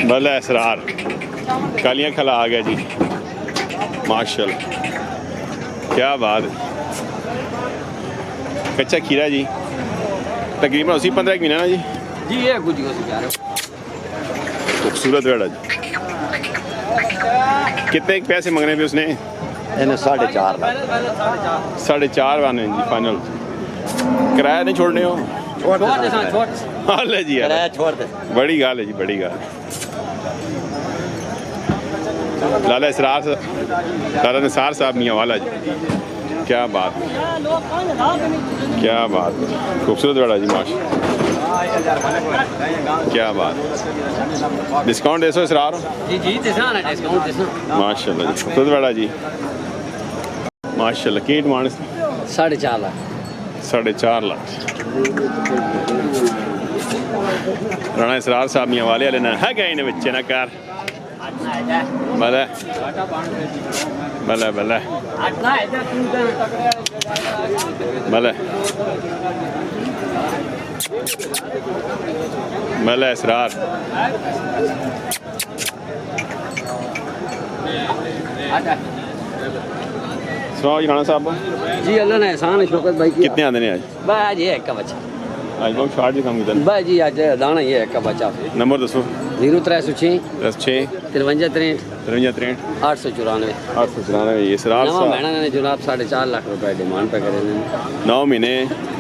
भला इसरार कालियाँ खला आ गया जी माशाल्लाह, क्या बात। कच्चा खीरा जी तकरीबन उसी 15 महीना ना जी ये कुछ खूबसूरत वेड़ा जी। कितने पैसे मंगने पे उसने? इन्हें 4.5 लाख। 4.5 वाने जी फाइनल। किराया नहीं छोड़ने हो? हाल है जी यार, छोड़ दे। बड़ी गाल है जी, बड़ी गाल। लाला इसरार लाला निसार साहब मियाँ वाला जी, क्या बात, क्या बात। खूबसूरत वेड़ा जी माशाल्लाह, क्या बात। डिस्काउंट दे सो इसरार? जी जी डिस्काउंट माशाल्लाह जी, खूबसूरत वेड़ा जी माशाल्लाह। की डिमांड? 4.5 लाख। 4.5 लाख। राणा इसरार साहब मियाँ वाले वाले ना है गए इन्हें बच्चे ना कार भला भला भला भला भला इसरार। सुनाओ जी राणा साहब जी अल्लाह ने एहसान है शौकत भाई की। कितने आते हैं आज? भाई ये एक का बच्चा आज बहुत शार्ट जी काम किया भाई जी आज दाना ये एक का बच्चा। नंबर दसो। 0306 6 53 63 53 894 894। ये इसरार नवा साहब महीना ने जनाब 4.5 लाख रुपए डिमांड पे करे ने। 9 महीने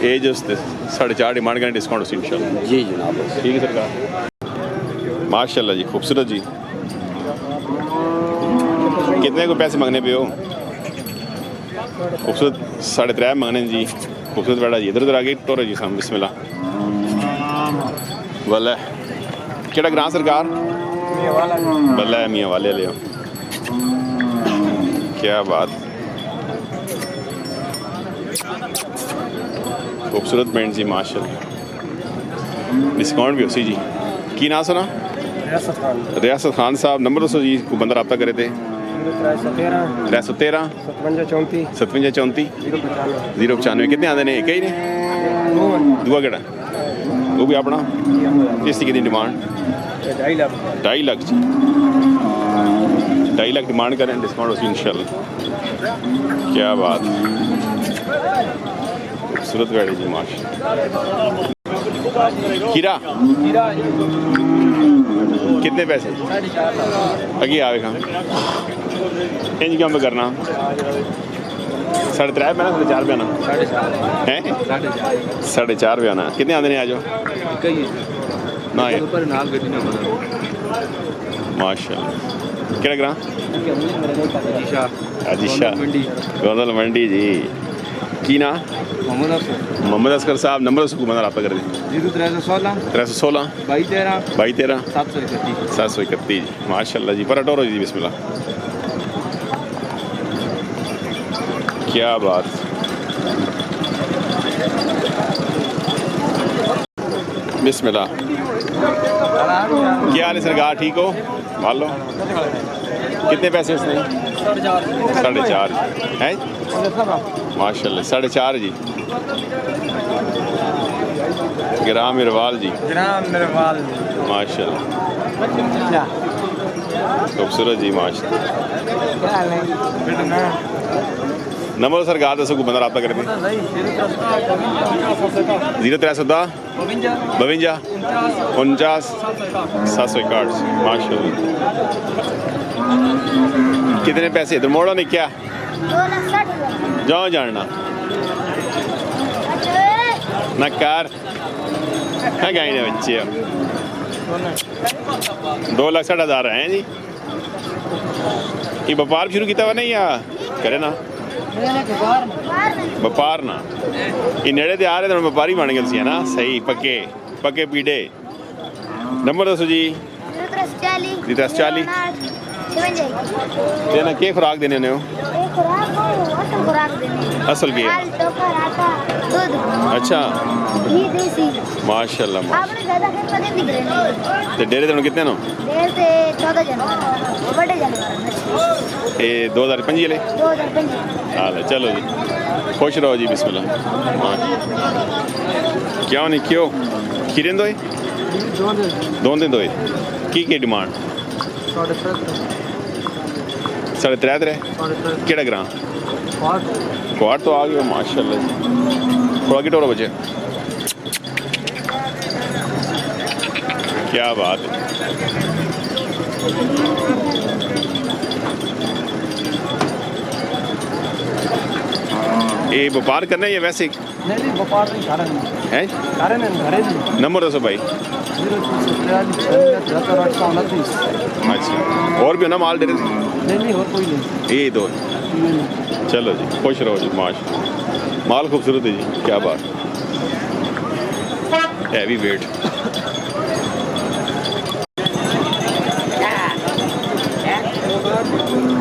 एज 4.5 डिमांड करें, डिस्काउंट उसी इंशाल्लाह। जी जनाब ठीक है सरकार माशाल्लाह जी, खूबसूरत जी। कितने को पैसे मांगने पे हो? खूबसूरत 3.5 मांगने जी, खूबसूरत बेड़ा जी। इधर उधर आगे टोरो जी सामने बिस्मिल्लाह वाला केड़ा ग्रां सरकार भला मियाँ वाले ले। क्या बात, खूबसूरत पेंट जी माशाल्लाह, डिस्काउंट भी उसी जी। की ना सुना? रियासत खान साहब। नंबर दसो जी, को बंदा रब्ता करे थे। 313 57 34 095। कितने आते हैं? एक ही ने दूआ केड़ा वो भी अपना? इसकी कितनी डिमांड? 2.5 लाख जी। 2.5 लाख डिमांड करें, डिस्काउंट उसी इंशाल्लाह। क्या बात, खूबसूरत गाड़ी जी माशाल्लाह। खीरा कितने पैसे? अगे आएगा इंज क्यों करना? 3.5 पे ना 4.5 पे ना है 4.5 पे आना। कितने आते हैं आज ना यार माशाल्लाह। क्या ग्रां? अजीशा गोंदल मंडी जी। की ना? मोहम्मद असकर साहब। नंबर उसको बंदा रब्ता कर दें। 0316 316 2213 731 जी माशाल्लाह जी। पर टोरो जी बिस्मिल्लाह, क्या बात। बिस्मिल्लाह। क्या हाल है सरकार, ठीक हो? मान लो कितने पैसे उसने? 4.5 है माशाल्लाह। 4.5 जी। ग्राम इरवाल जी, माशाल्लाह खूबसूरत जी माशाल्लाह। नंबर सरकार दसो को बंदा रब्ता करे। 0310 52 49 761 माशाल्लाह। कितने पैसे? इधर मोड़ो नहीं क्या? 2,60,000 जाओ जानना ना कार है गाई ने बच्चे 2,60,000 हैं जी। ये व्यापार शुरू किया हुआ नहीं या करे ना व्यापार ना ये नेड़े ते आ रहे तो व्यापारी बन गए है ना। सही पक्के पक्के पीड़े। नंबर दसो जी। 40 देना के खुराक देने ने हो? असल की अच्छा माशाल्लाह ते डेरे ते कितने नो? 2005 ले। हाल चलो जी, खुश रहो जी बिस्मिल्लाह। क्यों नहीं क्यों खीरे दो 2 दिन दो की डिमांड? 3.5 केड़ा ग्रां? क्वाड तो आ गया माशाल्लाह जी। थोड़ा की टोरा बचे, क्या बात है। ये व्यापार करना है या वैसे? नहीं व्यापार नहीं कारण है। कारण है घरे नहीं। नंबर दसो भाई। 0 अच्छा, और भी हो ना माल डेरे? नहीं और कोई नहीं। ये दो। चलो जी, खुश रहो जी। माल खूबसूरत है जी, क्या बात। Heavy weight.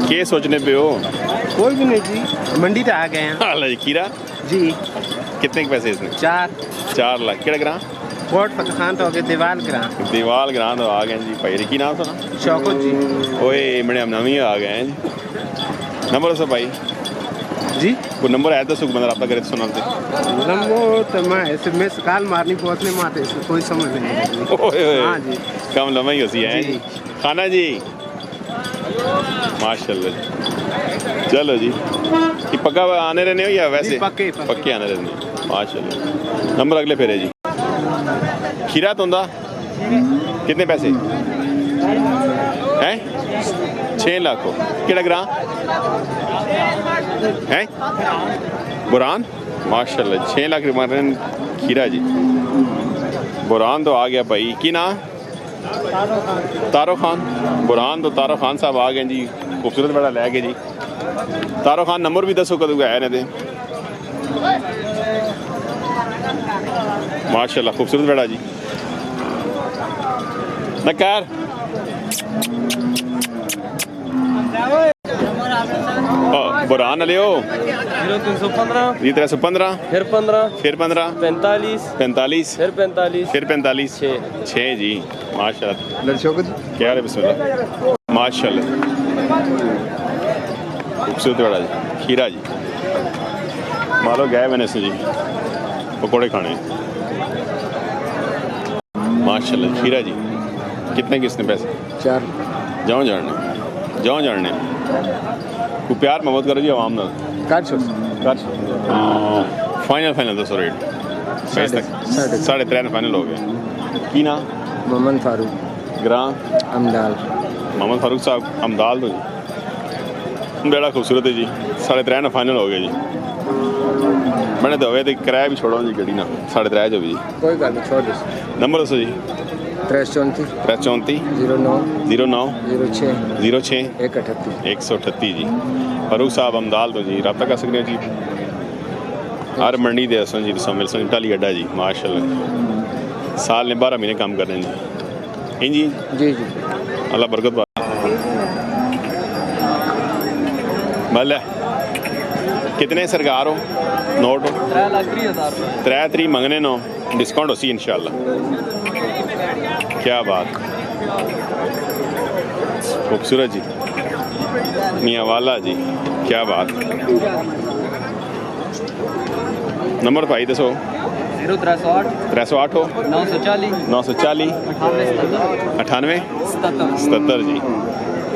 क्या सोचने पे हो? कोई भी नहीं जी, मंडी तो आ गए हैं। हाँ जी, खीरा जी कितने के पैसे इसने? 4 लाख। केड़ा ग्रां? कोट पकखान तो हो गए दीवाल ग्रां। दीवाल ग्रां तो आ गए जी। भाई की नाम सुना? शौकत जी। ओए बड़े नवी आ गए हैं जी। नंबर दसो भाई जी। कोई नंबर है तो सुख बंदा रब्ता करे सुना दे। वो तो मैं SMS कॉल मारनी पहुंचने में आते इसको कोई समझ नहीं। ओए हाँ जी, कम लम्बा ही होती है जी। खाना जी माशाल्लाह जी। चलो जी, ये पक्का आने रहने हो या वैसे? पक्के आने रहने माशाल्लाह। नंबर अगले फेरे जी। खीरा तो कितने पैसे हैं? 6 लाख को। केड़ा ग्रां है? बुरान माशाल्लाह 6 लाख रुपये खीरा जी। बुरान तो आ गया भाई की ना? तारो खान। बुरहान तो तारो खान साहब आ गए जी, खूबसूरत बड़ा लै गए जी। तारो खान नंबर भी दसो कदों है ने माशाल्लाह खूबसूरत बड़ा जी। नकार बुरहान ले 0315 जी 315 फिर 15 फिर 15 45 45 फिर 45 फिर 45 6 जी माशाल्लाह। क्या है बिस्मिल्लाह माशाल्लाह खूबसूरत बड़ा जी। खीरा जी मालो गए मैंने से जी पकौड़े खाने माशाल्लाह। खीरा जी कितने किसने पैसे? 4 जाओ जानने को प्यार मोहब्बत करो जी आवाम ना कर फाइनल 200 रेट 3.5 फाइनल हो गया। की ना? मोहम्मद फारूक ग्रां अमदाल। मोहम्मद फारूक साहब अमदाल तो जी बड़ा खूबसूरत है जी। 3.5 फाइनल हो गया जी। मैंने तो हवे तो किराया भी छोड़ा जी गड्डी ना 3.5 जो भी जी। कोई गल नहीं छोड़ दो। नंबर दसो जी। 334 09 09 06 138 138 जी। फारूक साहब अमदाल तो जी रब्ता कर सकते हो जी। हर मंडी दे असन जी मिल सन टाली अड्डा जी माशाल्लाह। साल ने 12 महीने काम कर रहे हैं जी। जी जी जी अल्लाह बरकत पा। भले कितने सरकार हो नोट? 3 मंगने नो डिस्काउंट हो सी इंशाल्लाह। क्या बात खूबसूरत जी। मियाँ वाला जी क्या बात। नंबर भाई दसो। 308 हो 940 98 77 जी।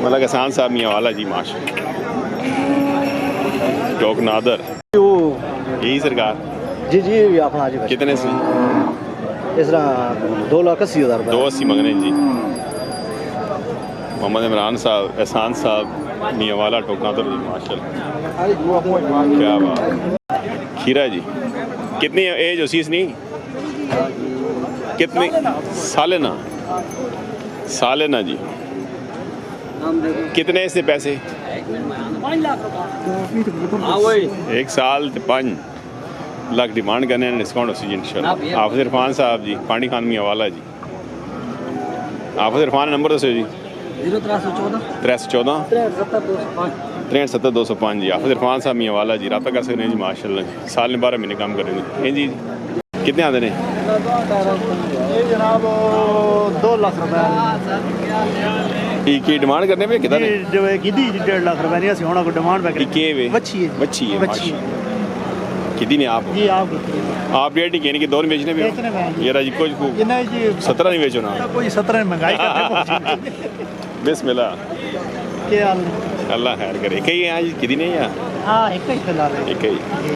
मतलब एहसान साहब मियाँ वाला जी माशा चौक नादर यही सरकार जी जी अपना जी कितने से? इस तरह 2,80,000 280 मंगने जी। मोहम्मद इमरान साहब एहसान साहब मियाँ वाला टोक नादर जी माशाल्लाह क्या बात। खीरा जी कितनी एज हो सीस नहीं कितनी सालेना जी कितने इससे पैसे? 1 साल 5 लाख डिमांड करने डिस्काउंट हो इंशाल्लाह। हाफिज इरफान साहब जी पानी खान मियाँ वाला जी। हाफिज इरफान नंबर दसो जी। 314 63 205 जी। हाफिज इरफान साहब मियाँ वाला जी रब्ता कर सकते हैं जी माशाल्लाह जी। साल में 12 महीने काम करेंगे जी। कितने आते हैं? जनाब 2 लाख रुपए की डिमांड करने पे कितना ने? जो है गिदी 1.5 लाख रुपए नहीं होना को डिमांड पे के वे बच्ची है माशाल्लाह कितनी नहीं आप जी आप आप रेट नहीं कहने की दोनों बेचने भी बेचने में हैं। ये राजी को ये नहीं जी 17 नहीं बेचो ना कोई 17 में महंगाई करते बिस्मिल्लाह क्या अल्लाह खैर करे कई आज कितनी नहीं या हाँ एक ही फिलहाल है एक ही